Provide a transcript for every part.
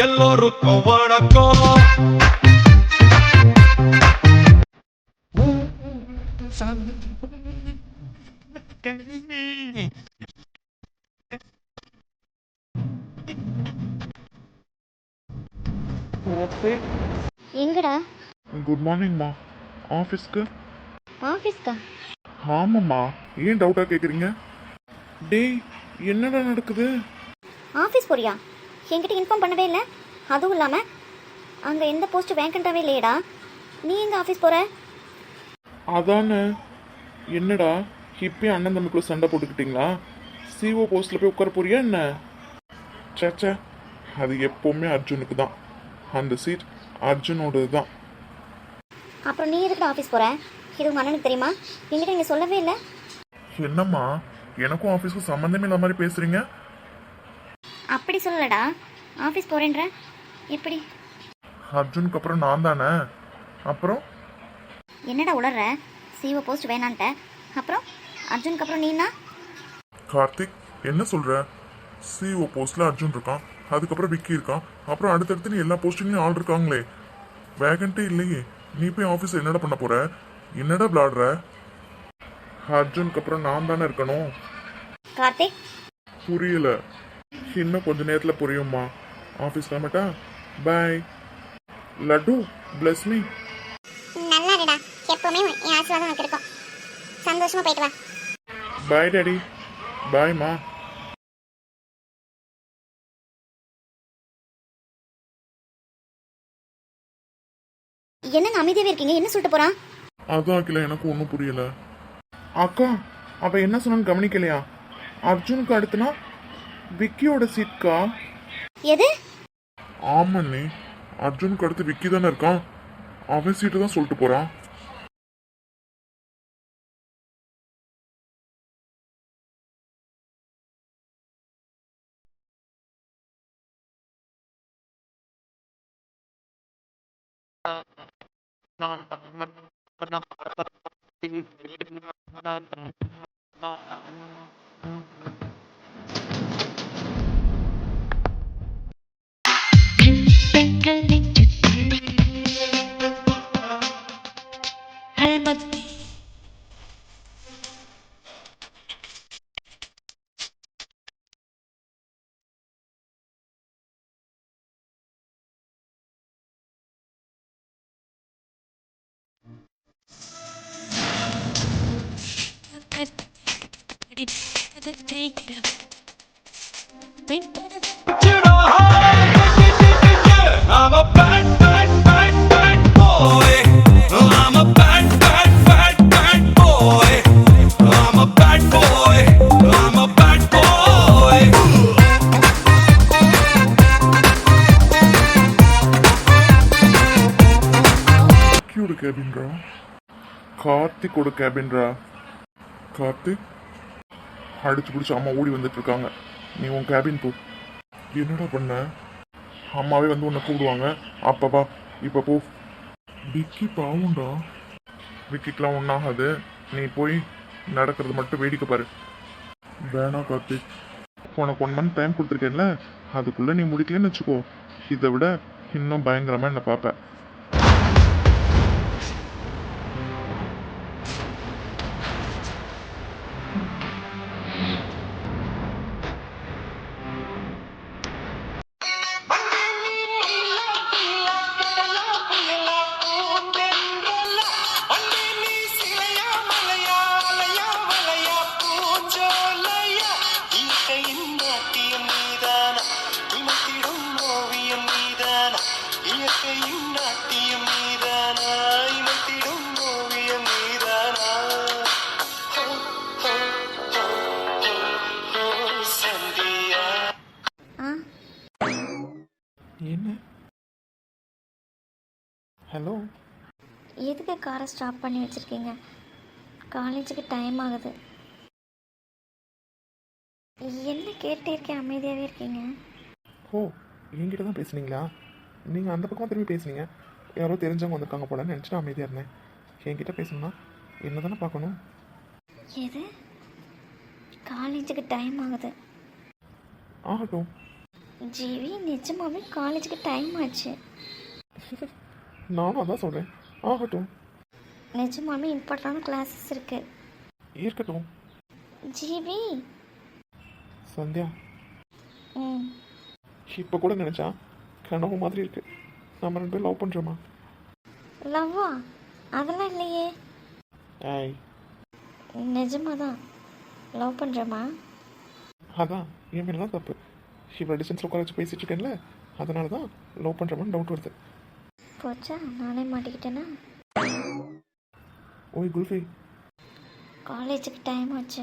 எல்லோருக்கும் வணக்கம். எங்கடா? குட் மார்னிங்மா. ஆஃபீஸ்க்கு? ஆஃபீஸ்க்கா? ஆமாம்மா. ஏன் டவுட்டாக கேட்குறீங்க? டேய், என்னடா நடக்குது? ஆஃபீஸ் போறியா? என்கிட்ட இன்ஃபார்ம் பண்ணவே இல்லை. அதுவும் இல்லாமல் அங்கே எந்த போஸ்ட் வேக்கண்ட்டாகவே இல்லையடா. நீ எங்கே ஆஃபீஸ் போகிற? அதானே. என்னடா இப்பயே அண்ணன் தம்பிக்குள்ள சண்டை போட்டுக்கிட்டீங்களா? சிஓ போஸ்ட்டில் போய் உட்கார போறியா என்ன? சேச்சே, அது எப்போவுமே அர்ஜுனுக்கு தான். அந்த சீட் அர்ஜுனோடது தான். அப்புறம் நீ எதுக்கு ஆஃபீஸ் போகிற? இது உங்கள் அண்ணனுக்கு தெரியுமா? என்கிட்ட நீங்கள் சொல்லவே இல்லை. என்னம்மா, எனக்கும் ஆஃபீஸ்க்கும் சம்மந்தமே இல்லாத மாதிரி பேசுகிறீங்க. அப்படி சொல்லலடா, ஆஃபீஸ் போகிறேன்ற. எப்படி? அர்ஜுனுக்கு அப்புறம் நான் தானே. அப்புறம் என்னடா உளர்ற? சிஓ போஸ்ட் வேணான்ட்ட, அப்புறம் அர்ஜுனுக்கு அப்புறம் நீனா? கார்த்திக், என்ன சொல்கிற? சிஓ போஸ்ட்டில் அர்ஜுன் இருக்கான், அதுக்கப்புறம் விக்கி இருக்கான், அப்புறம் அடுத்தடுத்து நீ எல்லா போஸ்டிங்லையும் ஆள் இருக்காங்களே. வேகன்ட்டே இல்லையே. நீ போய் ஆஃபீஸில் என்னடா பண்ண போகிற? என்னடா விளாடுற? அர்ஜுனுக்கு அப்புறம் நான் தானே இருக்கணும். கார்த்திக், புரியல. இன்னும் கொஞ்ச நேரத்தில் புரியும்மா. ஆஃபீஸ் கிளம்பட்டா? பாய். Laddu, bless me. நல்லா இருடா. எப்பவுமே என் ஆசீர்வாதம் உனக்கு இருக்கும். சந்தோஷமா போயிட்டு வா. Bye daddy. பாய்மா. என்னங்க அமைதியாவே இருக்கீங்க? என்ன சொல்லிட்டு போறான்? அதான் அக்கில, எனக்கு ஒன்றும் புரியல. அக்கா, அவ என்ன சொன்னான்னு கவனிக்கலையா? அர்ஜுனுக்கு அடுத்துனா விக்கியோட சீட்கா. எது? ஆமாண்ணே, அர்ஜுனுக்கு அடுத்து விக்கி தானே இருக்கான். அவன் சீட்டு தான் சொல்லிட்டு போறான். I'm a bad, bad, bad, bad boy. I'm a bad, bad, bad, bad boy. I'm a bad boy. I'm a bad boy. விக்கியோட கேபின்ரா. கார்த்திக்கோட கேபின்ரா. Karthik, அடிச்சு பிடிச்சி அம்மா ஓடி வந்துட்டு இருக்காங்க. நீ உன் கேபின் போ. என்னடா பண்ண? அம்மாவே வந்து உன்னை கூப்பிடுவாங்க. அப்பப்பா இப்போ போ. விக்கி பாவுண்டா. விக்கிக்கெலாம் ஒன்றாகாது. நீ போய் நடக்கிறது மட்டும் வேடிக்கை பாரு. வேணாம் கார்த்திக், உனக்கு 1 மந்த் டைம் கொடுத்துருக்கேன்ல, அதுக்குள்ளே நீ முடிக்கலன்னு வச்சுக்கோ, இதை விட இன்னும் பயங்கரமாக என்னை பார்ப்பேன். இயற்கையின் ஹலோ. எதுக்கு காரை ஸ்டாப் பண்ணி வச்சுருக்கீங்க? காலேஜுக்கு டைம் ஆகுது. என்ன கேட்டே இருக்கேன், அமைதியாகவே இருக்கீங்க. ஓ, என்கிட்ட தான் பேசுனீங்களா? நீங்கள் அந்த பக்கமாக திரும்பி பேசுனீங்க. யாரோ தெரிஞ்சவங்க வந்திருக்காங்க போலன்னு நினச்சிட்டு அமைதியாக இருந்தேன். என்கிட்ட பேசணும்னா என்ன தானே பார்க்கணும். எது? காலேஜுக்கு டைம் ஆகுது. ஆகட்டும். ஜிவி, நிஜமாவே காலேஜுக்கு டைம் ஆச்சு. நானும் அதான் சொல்கிறேன். ஆகட்டும். நிஜமாவே இம்பார்ட்டண்டான கிளாஸஸ் இருக்கு. இருக்கட்டும். ஜிவி. சந்தியா, ம். இப்போ கூட நினச்சா கனவு மாதிரி இருக்கு. நம்ம 2 பேரும் லவ் பண்ணுறோமா? லவ்வா? அதெல்லாம் இல்லையே. ஏய், நிஜமாக தான் லவ் பண்ணுறேம்மா. அதான் என் மேலே தான் தப்பு. இவ்வளோ டிஸ்டன்ஸில் உட்கார வச்சு பேசிகிட்டு இருக்கேன்ல, அதனால தான் லவ் பண்ணுறோமான்னு டவுட் வருது. போச்சா, நானே மாட்டிக்கிட்டேனா? ஓய் குல்ஃபி. காலேஜுக்கு டைம் ஆச்சு.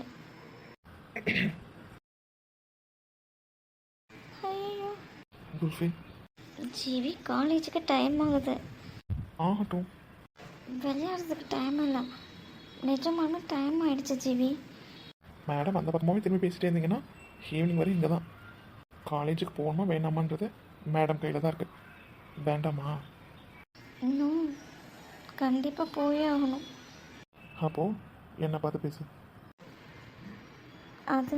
ஐயோ குல்ஃபி. ஜிவி, காலேஜுக்கு டைம் ஆகுது. ஆகட்டும். விளையாடுறதுக்கு டைம் இல்லை, நிஜமான டைம் ஆயிடுச்சு ஜிவி. மேடம் அந்த பக்கமாகவே திரும்பி பேசிட்டே இருந்தீங்கன்னா ஈவினிங் வரை இங்கே தான். காலேஜுக்கு போகணுமா வேணாமான்றது மேடம் கையில் தான் இருக்குது. வேண்டாமா? இன்னும் கண்டிப்பாக போயே ஆகணும். அப்போது என்னை பார்த்து பேசு. அது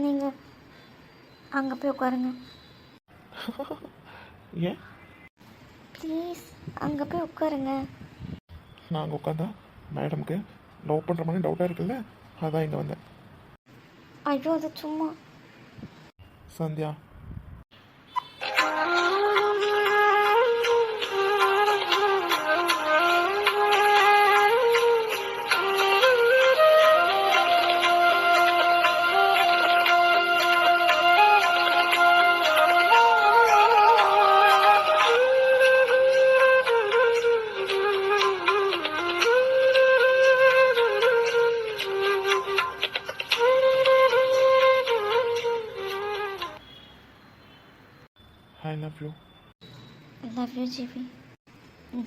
நீங்கள் அங்கே போய் உட்காருங்க. ஏன்? ப்ளீஸ் அங்கே போய் உட்காருங்க. நான் அங்கே உட்காந்தா மேடமுக்கு லவ் பண்ணுற மாதிரி டவுட்டாக இருக்குல்ல, அதான் இங்கே வந்தேன். ஐயோ, அது சும்மா. Sandhya, I love you. Love you GV.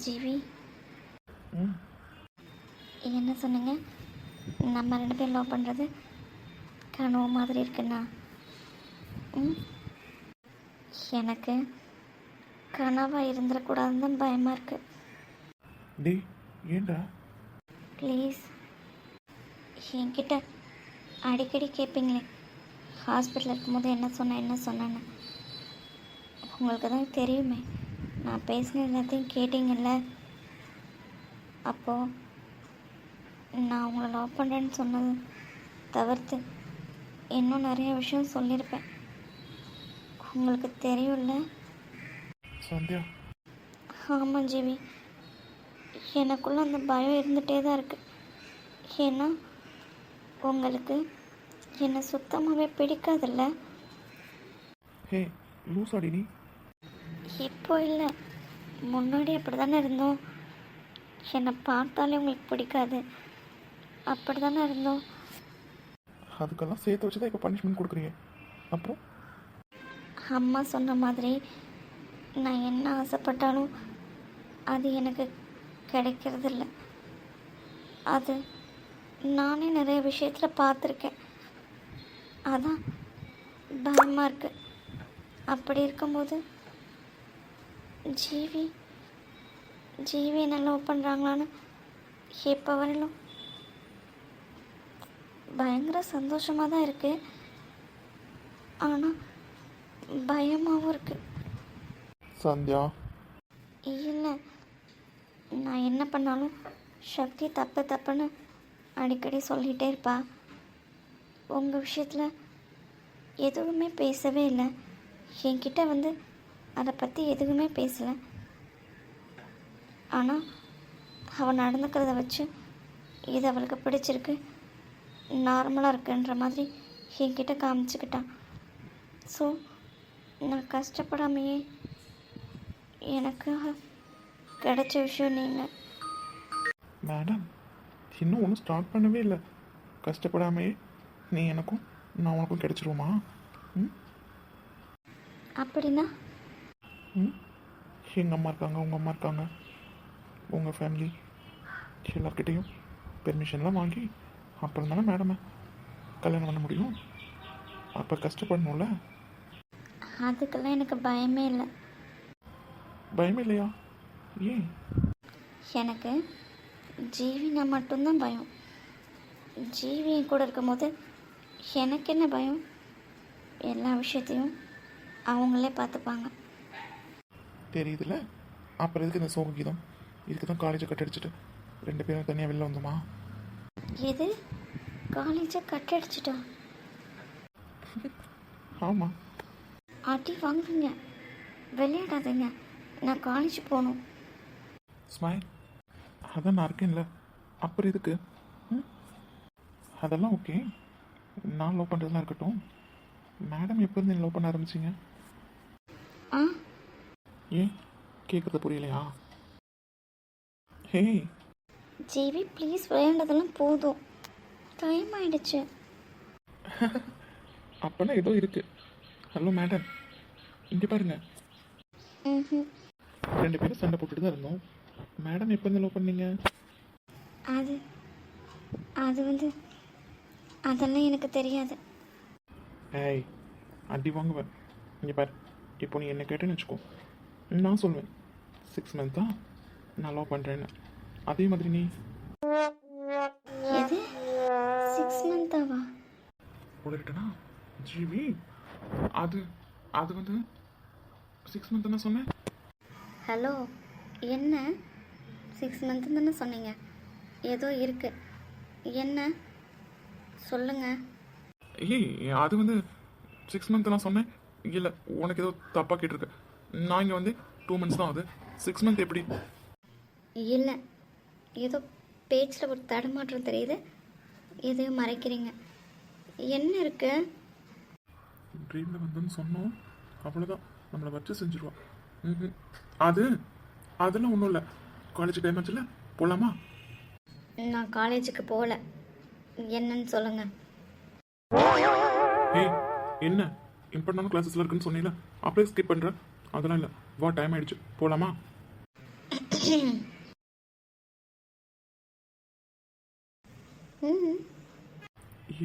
GV, ம், என்ன சொன்னீங்க? நம்ம 2 பேரும் லவ் பண்ணுறது கனவு மாதிரி இருக்குண்ணா? ம், எனக்கு கனவாக இருந்துடக்கூடாதுன்னு தான் பயமாக இருக்குது. டேய் ஏண்டா? ப்ளீஸ், என்கிட்ட அடிக்கடி கேட்பீங்களே ஹாஸ்பிட்டலில் இருக்கும்போது என்ன சொன்னேன்னு. உங்களுக்கு தான் தெரியுமே, நான் பேசின எல்லாத்தையும் கேட்டிங்கல்ல. அப்போது நான் உங்களை லவ் பண்ணுறேன்னு சொன்னது தவிர்த்து இன்னும் நிறைய விஷயம் சொல்லியிருப்பேன். உங்களுக்கு தெரியும்ல? சந்தியா. ஆமாம் ஜிவி, எனக்குள்ள அந்த பயம் இருந்துகிட்டே தான் இருக்குது. ஏன்னா உங்களுக்கு என்னை சுத்தமாகவே பிடிக்காதுல்ல. ஹே லூசாடி நீ. இப்போ இல்லை, முன்னாடி அப்படி தானே இருந்தோம். என்னை பார்த்தாலே உங்களுக்கு பிடிக்காது, அப்படி தானே இருந்தோம். அதுக்கெல்லாம் சேர்த்து வச்சு தான் இப்போ பனிஷ்மெண்ட் கொடுக்குறீங்க. அப்புறம் அம்மா சொன்ன மாதிரி நான் என்ன ஆசைப்பட்டாலும் அது எனக்கு கிடைக்கிறதில்ல. அது நானே நிறைய விஷயத்தில் பார்த்துருக்கேன். அதான் பயமாக இருக்குது. அப்படி இருக்கும்போது ஜீவி என்ன லவ் பண்ணுறாங்களான்னு எப்போ வரலும் பயங்கர சந்தோஷமாக தான் இருக்குது. ஆனால் பயமாகவும் இருக்குது. சந்தியா. இல்லை, நான் என்ன பண்ணாலும் சக்தி தப்புன்னு அடிக்கடி சொல்லிகிட்டே இருப்பா. உங்கள் விஷயத்தில் எதுவுமே பேசவே இல்லை. என்கிட்ட வந்து அதை பற்றி எதுவுமே பேசலை. ஆனால் அவள் நடந்துக்கிறத வச்சு இது அவளுக்கு பிடிச்சிருக்கு, நார்மலாக இருக்குன்ற மாதிரி என்கிட்ட காமிச்சுக்கிட்டான். ஸோ நான் கஷ்டப்படாமையே எனக்கு கிடைச்ச விஷயம் நீங்கள். மேடம் இன்னும் ஒன்றும் ஸ்டார்ட் பண்ணவே இல்லை. கஷ்டப்படாமையே நீ எனக்கும் நான் உனக்கும் கிடைச்சிருவோமா? ம் அப்படின்னா ம் எங்கள் அம்மா இருக்காங்க, உங்கள் அம்மா இருக்காங்க, உங்கள் ஃபேமிலி எல்லார்கிட்டேயும் பெர்மிஷன்லாம் வாங்கி அப்புறம் தானே மேடமை கல்யாணம் பண்ண முடியும். அப்போ கஷ்டப்படணும்ல. அதுக்கெல்லாம் எனக்கு பயமே இல்லை. பயமே இல்லையா? ஏன்? எனக்கு ஜீவினா மட்டும்தான் பயம். ஜீவி என் கூட இருக்கும்போது எனக்கு என்ன பயம்? எல்லா விஷயத்தையும் அவங்களே பார்த்துப்பாங்க. தெரியுதுல்ல, அப்புறம் எதுக்கு இந்த சோக கீதம்? இதுக்கு தான் காலேஜை கட்டடிச்சிட்டு 2 பேரும் தனியாக வெளில வந்தோமா? எது? காலேஜை கட்டடிச்சிட்டா? ஆமாம். அடி வாங்குங்க, விளையாடாதீங்க. நான் காலேஜ் போகணும். ஸ்மைல், அதான் நான் இருக்கேன்ல, அப்புறம் எதுக்கு? அதெல்லாம் ஓகே. நான் லவ் பண்ணுறதுலாம் இருக்கட்டும். மேடம் எப்போ இருந்து லவ் பண்ண ஆரம்பிச்சிங்க? ஆ, ஏன் கேட்குறது புரியலையா? ஹே ஜிவி ப்ளீஸ், விளையாண்டதெல்லாம் போதும், டைம் ஆயிடுச்சு. அப்போனா ஏதோ இருக்கு. ஹலோ மேடம், இங்கே பாருங்க. ம், 2 பேரும் சண்டை போட்டுட்டு தான் இருந்தோம். மேடம் எப்போ இருந்து லவ் பண்ணீங்க? அது அது வந்து அதெல்லாம் எனக்கு தெரியாது. ஏய், அடி வாங்குவேன். இங்கே பாரு, இப்போ நீ என்ன கேட்டேன்னு வச்சுக்கோ, நான் சொல்லுவேன் 6 months தான் நான் லவ் பண்ணுறேன்னு. அதே மாதிரி நீ எது 6 months-ஆவா? உடட்டனா ஜிவி? அது அது வந்து 6 months தானே சொன்னேன். ஹலோ, என்ன 6 months தானே சொன்னீங்க? ஏதோ இருக்கு, என்ன சொல்லுங்க. ஏய், அது வந்து 6 months நான் சொன்னேன். இல்லை, உனக்கு ஏதோ தப்பாக கேட்டிருக்கு. நான் இங்கே வந்து 2 months தான் ஆகுது. 6 months எப்படி? இல்லை, ஏதோ பேச்சில் ஒரு தடுமாற்றம் தெரியுது. எதையோ மறைக்கிறீங்க. என்ன இருக்கு? ட்ரீமில் வந்தோன்னு சொன்னோம், அவ்வளோதான். நம்மளை வச்சு செஞ்சுருவா. அதெல்லாம் ஒன்றும் இல்லை. காலேஜ் டைம் ஆச்சுல்ல, போகலாமா? நான் காலேஜுக்கு போகல. என்னன்னு சொல்லுங்க. ஏய், என்ன இம்பார்ட்டன்டான கிளாஸஸ்லாம் இருக்குன்னு சொன்னீங்களா? அப்படியே ஸ்கிப் பண்ணுற? அதெல்லாம் இல்லை, வா, டைம் ஆயிடுச்சு, போகலாமா?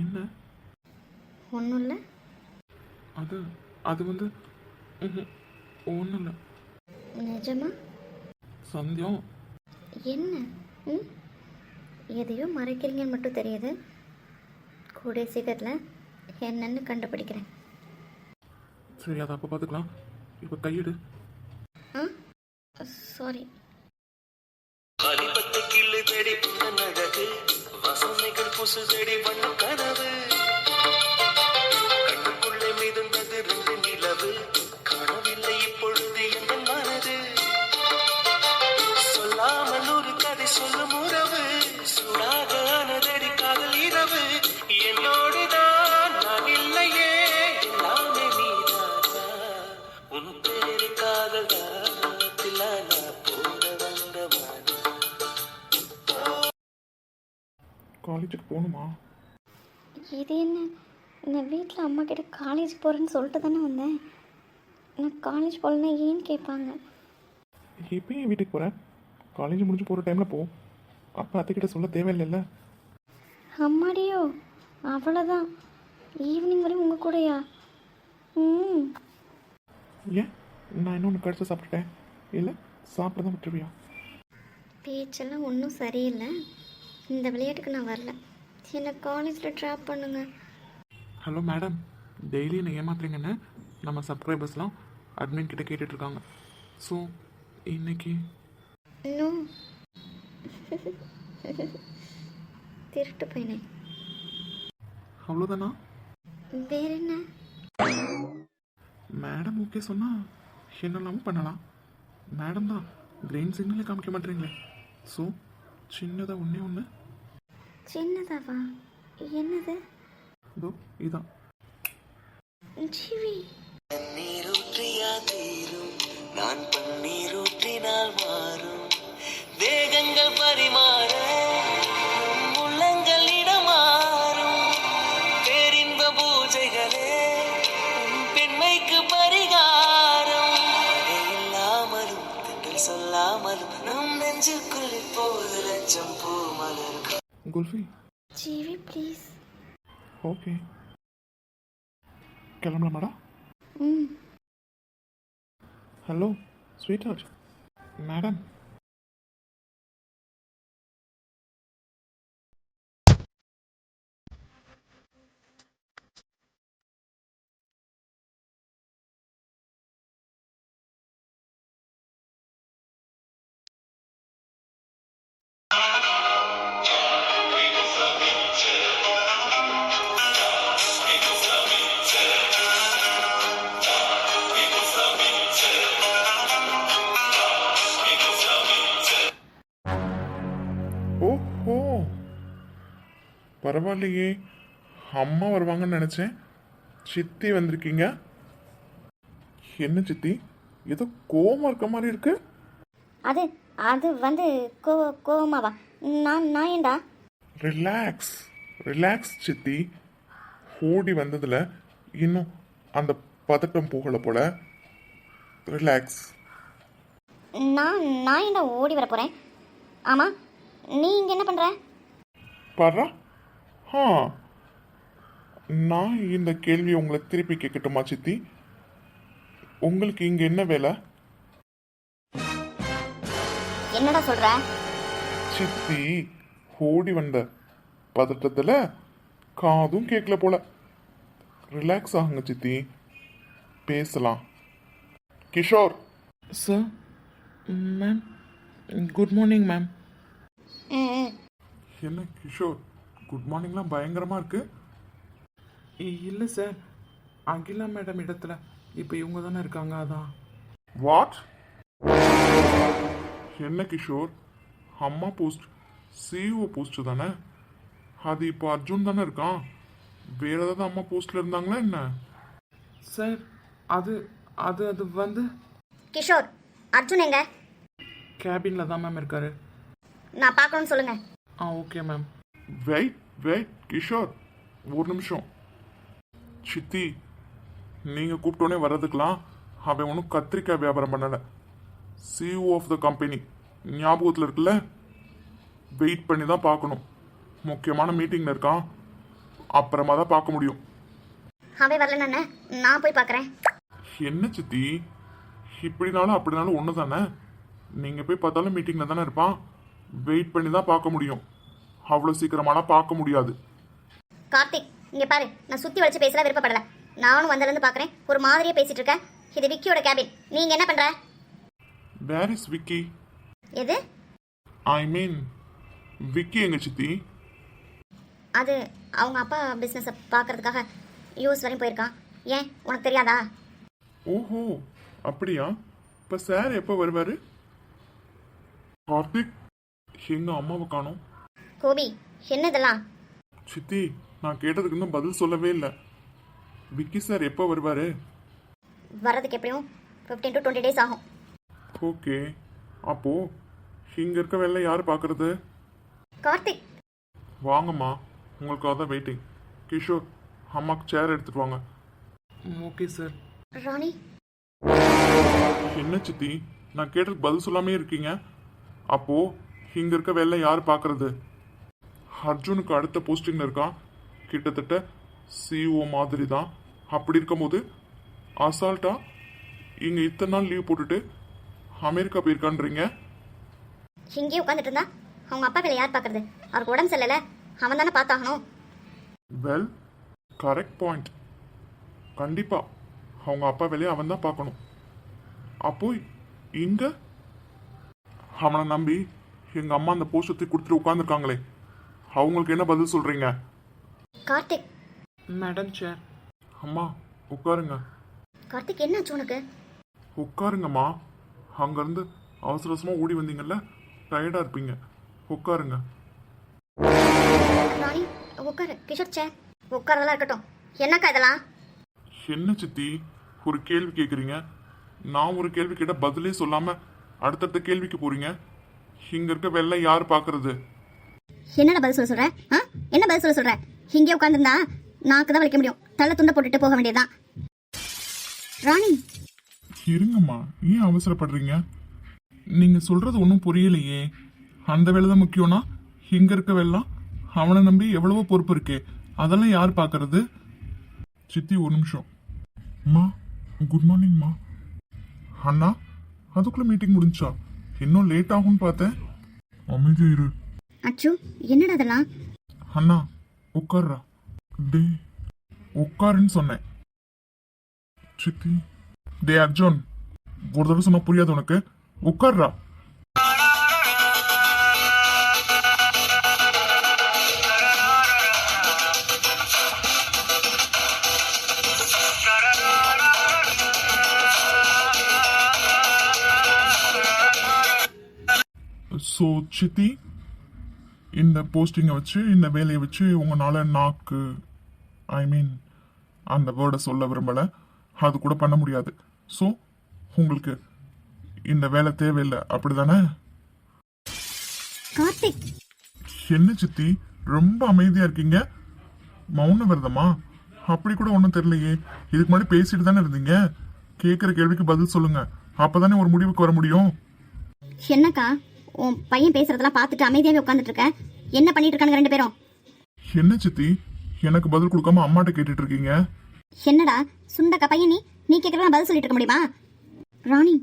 என்ன? ஒன்றும் இல்லை. அது அது வந்து ஒன்றும் இல்லை. நிஜமா? சந்தியம், என்ன? ம், எதையோ மறைக்கிறீங்கன்னு மட்டும் தெரியுது. கூடிய சீக்கிரத்தில் என்னன்னு கண்டுபிடிக்கிறேன். சரி, அதை அப்போ பார்த்துக்கலாம். இப்போ கையெடு. ஆ, சாரி. அடிபட்டு கிள்ளு தேடி புந்த நழகு வசனைகள் புசு தேடி பண்ண கனவு கண்ணுக்குள்ளே மிதந்தது 2 நிலவு காணவில்லை இப்பொழுது எந்த மனது சொல்லாமல் ஒரு கதை சொல்லும் உறவு சூடாக ஆனதடி காதல் இரவு என்னோடுதான் நான் இல்லையே எல்லாமே நீதானா உன் பேரு காதல் தாத்திலானா போட வந்தவானா காலேஜுக்கு போகணுமா? இது என்ன? நான் வீட்டில் அம்மா கிட்ட காலேஜ் போகிறேன்னு சொல்லிட்டு தானே வந்தேன். நான் காலேஜ் போகலன்னா ஏன்னு கேட்பாங்க. இப்போ ஏன் வீட்டுக்கு போகிறேன்? காலேஜ் முடிஞ்சு போகிற டைமில் போ. அப்போ அத்தைக்கிட்ட சொல்ல தேவையில்லைல்ல. அம்மாடியோ, அவ்வளோதான். ஈவினிங் வரையும் உங்கள் கூடயா? ம், ஏன், நான் இன்னொன்று கடிச்சு சாப்பிட்டுட்டேன். இல்லை, சாப்பிட தான் விட்டுருவியா? பேச்செல்லாம் ஒன்றும் சரியில்லை. இந்த விளையாட்டுக்கு நான் வரல. என்னை காலேஜில் ட்ராப் பண்ணுங்க. ஹலோ மேடம், டெய்லி என்னை ஏமாத்துறீங்கன்னு நம்ம சப்ஸ்கிரைபர்ஸ்லாம் அட்மின் கிட்ட கேட்டுட்ருக்காங்க. ஸோ இன்னைக்கு இன்னும் திருட்டு பையனே. அவ்வளோதானா? வேற என்ன? மேடம் ஓகே சொன்னால் என்னெல்லாமும் பண்ணலாம். மேடம் தான் கிரீன் சிக்னலே காமிக்க மாட்டேறீங்களே. ஸோ சின்னதாக ஒன்று சின்னதாவா? என்னது? இதோ இதான். ஜிவி, நீரூற்றியா தீரும் நான் பன்னீரூற்றினால் மாறும் தேகங்கள் பரிமாற உள்ளங்கள் இடமாறும் பேரின்ப பூஜைகளே உன் பெண்மைக்கு பரிகாரம் இல்லாமலும் நெஞ்சுக்குள் இப்போது லட்சம் பூ மலர். குல்ஃபி ஜிவி ப்ளீஸ். ஓகே கிளம்பலாமாடா? ம். Hello sweetheart madam. ஓஹோ பரவாயில்லையே, அம்மா வருவாங்கன்னு நினச்சேன். சித்தி வந்திருக்கீங்க. என்ன சித்தி ஏதோ கோவமா இருக்க மாதிரி இருக்கு? அது அது வந்து கோவமாவா? நான் ஏண்டா? ரிலாக்ஸ் ரிலாக்ஸ் சித்தி. ஓடி வந்ததில் இன்னும் அந்த பதட்டம் போகலை போல. ரிலாக்ஸ். நான் ஏண்டா ஓடி வர போகிறேன்? ஆமாம், நீ இங்கே என்ன பண்ணுற? பாரா. ஆ நான் இந்த கேள்வியை உங்களை திருப்பி கேட்கட்டுமா சித்தி? உங்களுக்கு இங்கே என்ன வேலை? என்னடா சொல்கிற? சித்தி ஓடி வந்த பதட்டத்தில் காதும் கேட்கல போல. ரிலாக்ஸ் ஆகுங்க சித்தி, பேசலாம். Kishore. Sir. Ma'am good morning ma'am. ம். என்ன கிஷோர், குட் மார்னிங்லாம் பயங்கரமாக இருக்கு. இல்லை சார், அகிலா மேடம் இடத்துல இப்போ இவங்க தானே இருக்காங்க, அதான். வாட்? என்ன கிஷோர், அம்மா போஸ்ட் சிஇஓ போஸ்ட் தானே, அது இப்போ அர்ஜுன் தானே இருக்கான். வேற ஏதாவது அம்மா போஸ்ட்ல இருந்தாங்களா என்ன? சார் அது அது அது வந்து கிஷோர், அர்ஜுன் எங்க? கேபினில் தான் மேம் இருக்காரு. நான் பார்க்கணும்னு சொல்லுங்கள். Okay ma'am. வெயிட் கிஷோர், ஒரு நிமிஷம். சித்தி நீங்கள் கூப்பிட்டோன்னே வர்றதுக்கெலாம் அவன் ஒன்றும் கத்திரிக்காய் வியாபாரம் பண்ணலை. சிஇஓ ஆஃப் த கம்பெனி ஞாபகத்தில் இருக்குல்ல. வெயிட் பண்ணி தான் பார்க்கணும். முக்கியமான மீட்டிங்கில் இருக்கான், அப்புறமா தான் பார்க்க முடியும். அவன் வரலன்னு நான் போய் பார்க்குறேன். என்ன சித்தி, இப்படினாலும் அப்படினாலும் ஒன்று தானே. நீங்கள் போய் பார்த்தாலும் மீட்டிங்கில் தானே இருப்பான். வெயிட் பண்ணி தான் பார்க்க முடியும். அவ்வளோ சீக்கிரமாலாம் பார்க்க முடியாது. கார்த்திக், இங்கே பாரு, நான் சுற்றி வளைச்சு பேசல விருப்பப்படலை. நானும் வந்ததுலேருந்து பார்க்குறேன், ஒரு மாதிரியே பேசிகிட்டு இருக்கேன். இது விக்கியோட கேபின். நீங்கள் என்ன பண்ணுற? Where is Vicky? எது? ஐ மீன் விக்கி எங்க சித்தி? அது அவங்க அப்பா பிஸ்னஸை பார்க்கறதுக்காக யூஎஸ் வரையும் போயிருக்கான். ஏன், உனக்கு தெரியாதா? ஓஹோ அப்படியா? இப்போ சார் எப்போ வருவார்? கார்த்திக், எங்க அம்மாவை காணோம். கோபி, என்ன இதெல்லாம்? சித்தி, நான் கேட்டதுக்கு இன்னும் பதில் சொல்லவே இல்லை. விக்கி சார் எப்போ வருவார்? வர்றதுக்கு எப்படியும் 15 to 20 days ஆகும். ஓகே, அப்போ இங்கே இருக்க வேலை யார் பார்க்கறது? கார்த்திக், வாங்கம்மா, உங்களுக்காக தான் வெயிட்டிங். கிஷோர், அம்மாக்கு சேர் எடுத்துட்டு வாங்க. Okay sir. ராணி, என்ன சித்தி, நான் கேட்டதுக்கு பதில் சொல்லாமே இருக்கீங்க. அப்போ இங்க இருக்க வேலை யார் பார்க்கறது? அர்ஜுனுக்கு அடுத்த போஸ்டிங்ல இருக்கான், கிட்டத்தட்ட சிஇஓ மாதிரி தான். அப்படி இருக்கும்போது அசால்ட்டா இங்க இத்தனை நாள் லீவ் போட்டுட்டு அமெரிக்கா போயிருக்கான்றீங்க. இங்கேயே உட்காந்துட்டு இருந்தா அவங்க அப்பா வேலை யார் பார்க்கறது? அவருக்கு உடம்பு சரியில்லை, அவன் தானே பார்த்தாகணும். Well, correct point. கண்டிப்பா அவங்க அப்பா வேலையை அவன் தான் பார்க்கணும். அப்போ இங்க அவனை நம்பி எங்க அம்மா அந்த போஸ்டத்தை கொடுத்துட்டு உட்காந்துருக்காங்களே, அவங்களுக்கு என்ன பதில் சொல்றீங்க? கார்த்திக், மேடம் சேர். அம்மா உட்காருங்க. கார்த்திக், என்னாச்சு உனக்கு? உட்காருங்கம்மா. அங்கேருந்து அவசர அவசரமாக ஓடி வந்தீங்கல்ல, டயர்டாக இருப்பீங்க. உட்காருங்க. ராணி, உட்காரு. கிஷோர், சே உட்காரதெல்லாம் இருக்கட்டும். என்னக்கா இதெல்லாம்? என்ன சித்தி, ஒரு கேள்வி கேட்குறீங்க, நான் ஒரு கேள்வி கேட்டால் பதிலே சொல்லாமல் அடுத்தடுத்த கேள்விக்கு போறீங்க. இங்கே இருக்க வெள்ளை யார் பார்க்கறது? என்னடா பதில் சொல்ல சொல்ற? என்ன பதில் சொல்ல சொல்ற? இங்கே உட்காந்துருந்தா நாக்கு தான் வலிக்க முடியும். தள்ள துண்டை போட்டுட்டு போக வேண்டியதுதான். ராணி, இருங்கம்மா, ஏன் அவசரப்படுறீங்க? நீங்க சொல்றது ஒன்றும் புரியலையே. அந்த வேலை தான் முக்கியம்னா இங்க இருக்க வேலாம் அவனை நம்பி எவ்வளவோ பொறுப்பு இருக்கே, அதெல்லாம் யார் பார்க்கறது? சித்தி ஒரு நிமிஷம். அம்மா குட் மார்னிங்மா. அண்ணா அதுக்குள்ள மீட்டிங் முடிஞ்சா? இன்னும் லேட் ஆகும்னு பார்த்தேன். அமைதி இரு. அச்சு என்னடா அதெல்லாம்? அண்ணா உட்கார்றா. டே உட்காருன்னு சொன்னேன். சித்தி டே அர்ஜுன், ஒரு தடவை சொன்னா புரியாது உனக்கு? உட்கார்றா. ஸோ சித்தி, இந்த போஸ்டிங்கை வச்சு இந்த வேலையை வச்சு உங்களால் நாக்கு ஐ மீன் அந்த வேர்டை சொல்ல விரும்பலை, அது கூட பண்ண முடியாது. ஸோ உங்களுக்கு இந்த வேலை தேவையில்லை அப்படிதானே? கார்த்திக் என்ன சித்தி ரொம்ப அமைதியா இருக்கீங்க? மௌன விரதமா? அப்படி கூட ஒன்றும் தெரியலையே. இதுக்கு முன்னாடி பேசிட்டு தானே இருந்தீங்க. கேட்குற கேள்விக்கு பதில் சொல்லுங்க, அப்பதானே ஒரு முடிவுக்கு வர முடியும். என்னக்கா உன் பையன் பேசுறதெல்லாம் பார்த்துட்டு அமைதியாவே உட்காந்துட்டு இருக்க? என்ன பண்ணிட்டு இருக்கானுங்க ரெண்டு பேரும்? என்ன சித்தி எனக்கு பதில் கொடுக்காம அம்மாட்ட கேட்டுட்டு இருக்கீங்க? என்னடா சுண்டக்கா பையன் நீ கேட்கறதெல்லாம் பதில் சொல்லிட்டு இருக்க முடியுமா? ராணி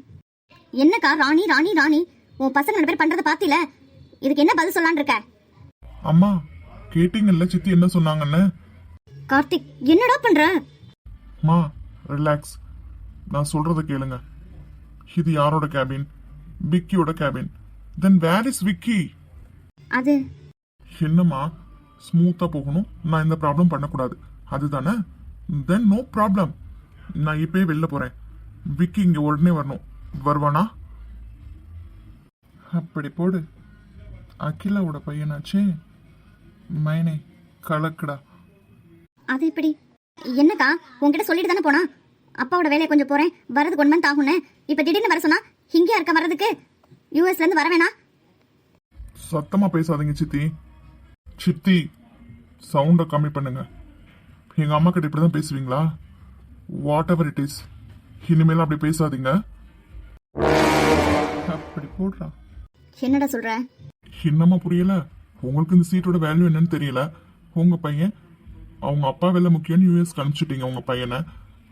என்னக்கா ராணி ராணி ராணி, உன் பசங்க ரெண்டு பேர் பண்றதை பார்த்தில, இதுக்கு என்ன பதில் சொல்லலான்னு இருக்க? அம்மா கேட்டீங்கல்ல சித்தி என்ன சொன்னாங்கன்னு? கார்த்திக் என்னடா பண்ற? மா ரிலாக்ஸ், நான் சொல்றத கேளுங்க. இது யாரோட கேபின்? விக்கியோட cabin. Then where is Vicky? அது என்னம்மா ஸ்மூத்தா போகணும், நான் இந்த ப்ராப்ளம் பண்ணக்கூடாது அதுதானே? தென் நோ ப்ராப்ளம், நான் இப்பயே வெளில போறேன். விக்கி இங்க உடனே வரணும். வருவானா? அப்படி போடு. அகிலாவோட பையனாச்சே, மைனே கலக்கடா. அது எப்படி? என்னக்கா உன்கிட்ட சொல்லிட்டு தானே போனா அப்பாவோட வேலையை கொஞ்சம் போறேன், வரதுக்கு 1 மந்த் ஆகும்னு. இப்ப திடீர்னு வர சொன்னா இங்கே இருக்க வர்றதுக்கு யூஎஸ்ல இருந்து வர வேணா? சத்தமா பேசாதீங்க சித்தி. சித்தி சவுண்ட கம்மி பண்ணுங்க. எங்க அம்மா கிட்ட இப்படிதான் பேசுவீங்களா? வாட் எவர் இட் இஸ், இனிமேல் அப்படி பேசாதீங்க. அப்படி போடுறா. என்னடா சொல்ற? என்னமா புரியல உங்களுக்கு? இந்த சீட்டோட வேல்யூ என்னன்னு தெரியல. உங்க பையன் அவங்க அப்பா வேலை முக்கியம்னு யூஎஸ்க்கு அனுப்பிச்சிட்டீங்க உங்க பையனை,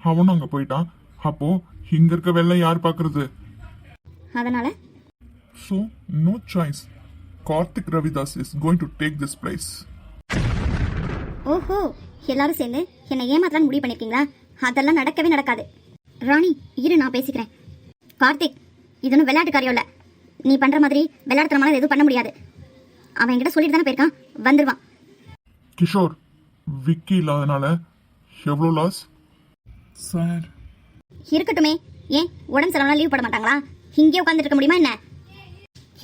அவனும் அங்க போயிட்டான். அப்போ இங்க இருக்க வேலை யார் பாக்குறது? அதனால So no choice. Karthik Ravidas is going to take this place. ஓஹோ, எல்லாரும் சேர்ந்து என்னை ஏமாத்தலான்னு முடிவு பண்ணிருக்கீங்களா? அதெல்லாம் நடக்கவே நடக்காது. ராணி இரு, நான் பேசிக்கிறேன். கார்த்திக் இது ஒன்றும் விளையாட்டு காரியம் இல்லை. நீ பண்ற மாதிரி விளையாடுறமான எதுவும் பண்ண முடியாது. அவன் என்கிட்ட சொல்லிட்டு தானே போயிருக்கான், வந்துருவான். கிஷோர், விக்கி இல்லாதனால எவ்வளோ லாஸ்? சார் இருக்கட்டுமே, ஏன் உடம்பு சரியில்லைனா லீவ் போட மாட்டாங்களா? இங்கே உட்காந்துட்டு இருக்க முடியுமா என்ன?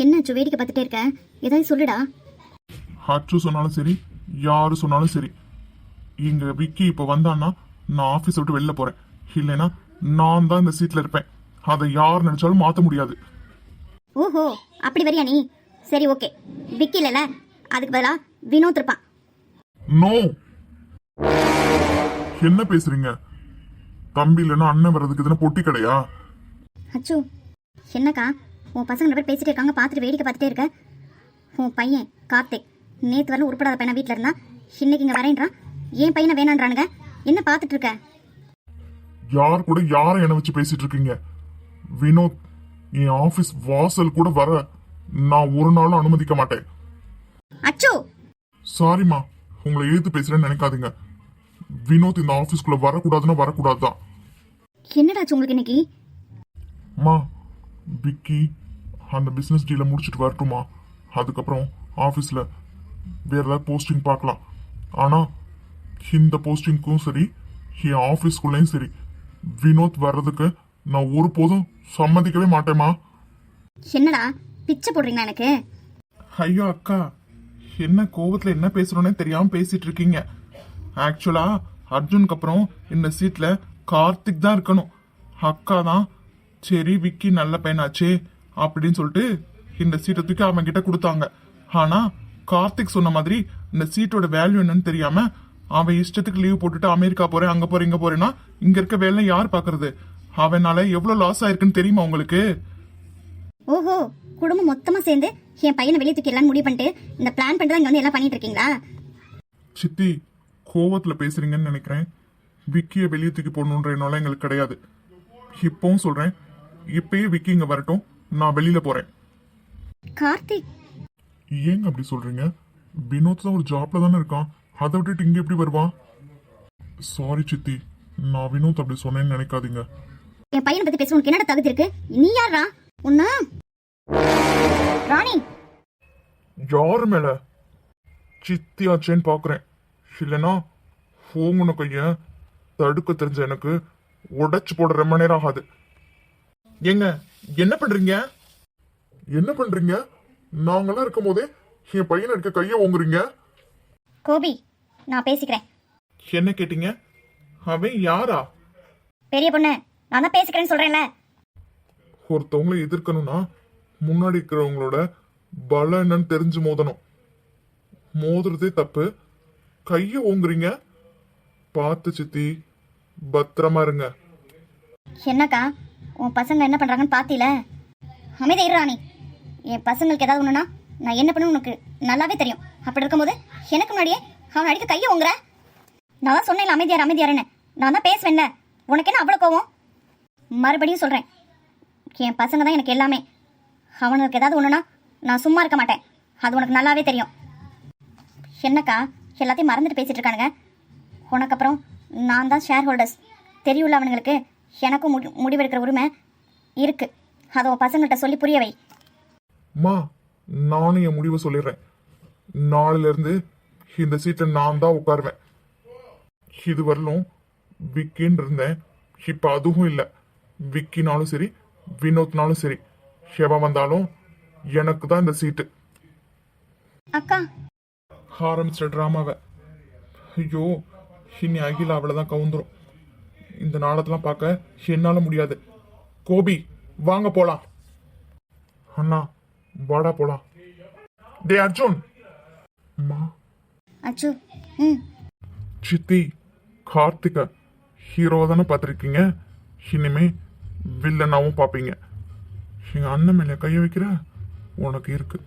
என்னாச்சு வேடிக்கை பார்த்துட்டே இருக்க? ஏதாவது சொல்லுடா. ஹச்சு சொன்னாலும் சரி, யாரு சொன்னாலும் சரி, இங்க விக்கி இப்ப வந்தான்னா நான் ஆபீஸ் விட்டு வெளில போறேன். இல்லைன்னா நான் தான் இந்த சீட்ல இருப்பேன். அதை யார் நினைச்சாலும் மாத்த முடியாது. ஓஹோ, அப்படி வரியா நீ? சரி ஓகே, விக்கி இல்லைல்ல, அதுக்கு பதிலா வினோத் இருப்பான். நோ, என்ன பேசுறீங்க? தம்பி இல்லைன்னா அண்ணன் வர்றதுக்கு இதுன்னு பொட்டி கடையா? அச்சு என்னக்கா உன் பசங்க ரெண்டு பேர் பேசிட்டே இருக்காங்க, பார்த்துட்டு வேடிக்கை பார்த்துட்டே இருக்க? உன் பையன் கார்த்திக் நேற்று வரல உருப்படாத பையனா வீட்டில் இருந்தா, இன்னைக்கு இங்கே வரேன்றான். ஏன் பையனை வேணான்றானுங்க? என்ன பார்த்துட்டு இருக்க? யார் கூட யாரை என்ன வச்சு பேசிட்டு இருக்கீங்க? வினோத் என் ஆபீஸ் வாசல் கூட வர நான் ஒரு நாளும் அனுமதிக்க மாட்டேன். அச்சு சாரிம்மா, உங்களை எழுத்து பேசுறேன்னு நினைக்காதீங்க. வினோத் இந்த ஆபீஸ்க்குள்ள வரக்கூடாதுன்னா வரக்கூடாதுதான். என்னடாச்சு உங்களுக்கு இன்னைக்கு? அம்மா, விக்கி அந்த பிசினஸ் டீலை முடிச்சுட்டு வரட்டுமா? அதுக்கப்புறம் ஆபீஸ்ல வேற ஏதாவது போஸ்டிங் பார்க்கலாம். ஆனா இந்த போஸ்டிங்க்கும் சரி, என் ஆபீஸ்க்குள்ளேயும் சரி, வினோத் வர்றதுக்கு நான் ஒருபோதும் சம்மதிக்கவே மாட்டேமா. என்னடா பிச்சை போடுறீங்களா எனக்கு? ஐயோ அக்கா, என்ன கோவத்துல என்ன பேசுறோன்னே தெரியாம பேசிட்டு இருக்கீங்க. ஆக்சுவலா அர்ஜுனுக்கு அப்புறம் இந்த சீட்ல கார்த்திக் தான் இருக்கணும். அக்கா தான் சரி விக்கி நல்ல பையனாச்சே அப்படின்னு சொல்லிட்டு இந்த சீட்டை தூக்கி அவன் கிட்ட கொடுத்தாங்க. ஆனா கார்த்திக் சொன்ன மாதிரி இந்த சீட்டோட வேல்யூ என்னன்னு தெரியாம அவன் இஷ்டத்துக்கு லீவ் போட்டுட்டு அமெரிக்கா போறேன், அங்க போறேன், இங்க போறேன்னா இங்க இருக்க வேலை யார் பாக்குறது? அவனால எவ்வளவு லாஸ் ஆயிருக்குன்னு தெரியுமா உங்களுக்கு? ஓஹோ, குடும்பம் மொத்தமா சேர்ந்து என் பையனை வெளியே தூக்கிடலான்னு முடிவு பண்ணிட்டு இந்த பிளான் பண்ணிட்டு தான் இங்க வந்து எல்லாம் பண்ணிட்டு இருக்கீங்களா? சித்தி கோவத்துல பேசுறீங்கன்னு நினைக்கிறேன். விக்கியை வெளியே தூக்கி போடணுன்ற எண்ணம் எங்களுக்கு கிடையாது. இப்பவும் சொல்றேன், இப்பயே விக்கி இங்க வரட்டும், நான் வெளியில போறேன். கார்த்திக், ஏங்க அப்படி சொல்றீங்க? வினோத் தான் ஒரு ஜாப்ல தானே இருக்கான், அதை விட்டுட்டு இங்க எப்படி வருவான்? சாரி சித்தி, நான் வினோத் அப்படி சொன்னேன்னு நினைக்காதீங்க. என் பையனை பத்தி பேச உனக்கு என்னடா தகுதி இருக்கு? நீ யாரா? உன்ன ராணி, யாரு மேல சித்தி ஆச்சேன்னு பாக்குறேன். இல்லைன்னா போங்கன கைய தடுக்க தெரிஞ்ச எனக்கு உடைச்சு போட ரொம்ப நேரம் ஆகாது. ஏங்க என்ன பண்றீங்க? என்ன பண்றீங்க? நாங்கெல்லாம் இருக்கும் போதே என் பையனை இருக்க கைய ஓங்குறீங்க. கோபி, நான் பேசிக்கிறேன். என்ன கேட்டீங்க? அவன் யாரா? பெரிய பொண்ணு, நான் தான் பேசிக்கிறேன்னு சொல்றேன்ல. ஒருத்தவங்களை எதிர்க்கணும்னா முன்னாடி இருக்கிறவங்களோட பலம் என்னன்னு தெரிஞ்சு மோதணும். மோதுறதே தப்பு, கைய ஓங்குறீங்க. பார்த்து சித்தி, பத்திரமா இருங்க. என்னக்கா, உன் பசங்க என்ன பண்றாங்கன்னு பாத்தீல? அமைதி இரு ராணி. என் பசங்களுக்கு ஏதாவது ஒண்ணுனா நான் என்ன பண்ணு உனக்கு நல்லாவே தெரியும். அப்படி இருக்கும்போது எனக்கு முன்னாடியே அவன் அடிக்க கையை ஓங்குற? நான் தான் சொன்னேன் அமைதியார் அமைதியாருன்னு. நான் தான் பேசுவேன்ல, உனக்கு என்ன அவ்வளோ கோவம்? மறுபடியும் சொல்றேன், என் பசங்க தான் எனக்கு எல்லாமே. அவனுக்கு ஏதாவது ஒண்ணுனா நான் சும்மா இருக்க மாட்டேன். அது உனக்கு நல்லாவே தெரியும். என்னக்கா எல்லாத்தையும் மறந்துட்டு பேசிட்டு இருக்கானுங்க? உனக்கு அப்புறம் நான் தான் ஷேர் ஹோல்டர்ஸ் தெரியும்ல அவனுங்களுக்கு. எனக்கும் முடிவெடுக்கிற உரிமை இருக்கு. அதை உன் பசங்கள்கிட்ட சொல்லி புரிய வை. மா, நானும் என் முடிவை சொல்லிடுறேன். நாளில இருந்து இந்த சீட்டை நான் தான் உட்காருவேன். இது வரலும் விக்கின்னு இருந்தேன், இப்ப அதுவும் இல்லை. விக்கினாலும் சரி, வினோத்னாலும் சரி, எவன் வந்தாலும் எனக்கு தான் இந்த சீட்டு. அக்கா, ஆரம்பிச்சிட்ட டிராமாவை. ஐயோ, இனி அகில அவ்வளவுதான் கவுந்துரும். இந்த நாளத்தெல்லாம் பார்க்க என்னால முடியாது. கோபி, வாங்க போலாம். அண்ணா வாடா போலாம். டே அர்ஜுன். அம்மா, அச்சு. சித்தி, கார்த்திகை ஹீரோவை தானே பார்த்துருக்கீங்க, இனிமே வில்லனாவும் பார்ப்பீங்க. எங்க அண்ணன் மேல கைய வைக்கிற உனக்கு இருக்கு.